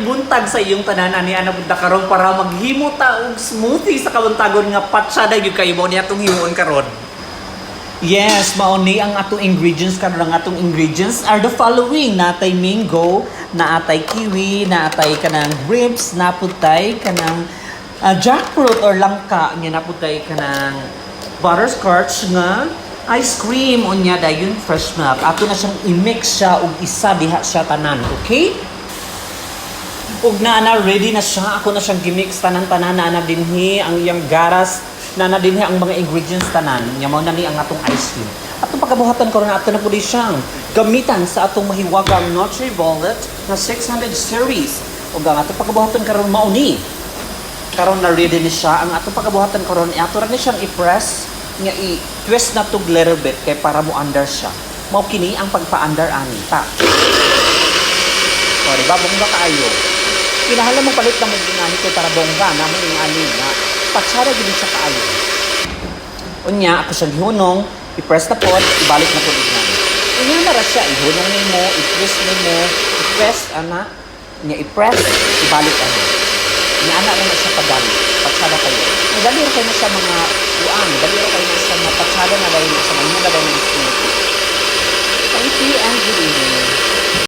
maayong buntag sa iyong tanan ani ana punta karon para maghimo ta og smoothie sa kabuntagon nga patsada gyud kayo mo ni atong himuon karon. Yes, mauni ang atong ingredients karon. Ang atong ingredients are the following: natay mango, naatay kiwi, naatay kanang grapes, naputay kanang jackfruit or langka, nya naputay kanang butterscotch nga ice cream unya dayon fresh milk. Ato na siyang i-mix siya og isa diha siya tanan, okay? Ug na ready na siya. Ako na siyang gimix tanan-tanan na dinhi ang iyang garas na dinhi ang mga ingredients tanan. Nya mao na ni ang atong ice cream. Atong pagkabuhatan karon na ato na pud siyang gamitan sa atong mahiwagang Nutri-Bullet na 600 series. Ug ang atong pagkabuhatan karon mao ni karon na ready ni siya. Ang atong pagkabuhatan karon ato ra ni siyang i-press nga i-twist na tog little bit kay para mo under siya. Mao kini ang pagpa-under ani ta. O diba bongga kaayo. Kinahanglan mong palit na mong ginani kay para bongga na mo yung ani na patsara gid siya kaayo. Unya ako siyang ihunong, i-press na pod, ibalik na pod igani. Unya na ra siya ihunong nimo, i-twist nimo, i-press ana, nya i-press, ibalik ana. Nya ana ra na siya pagali, patsara kayo. Dali ra kayo na sa mga uang, dali ra kayo na sa mga patsara na dahil sa mga dahil na smoothie. Thank you and good evening.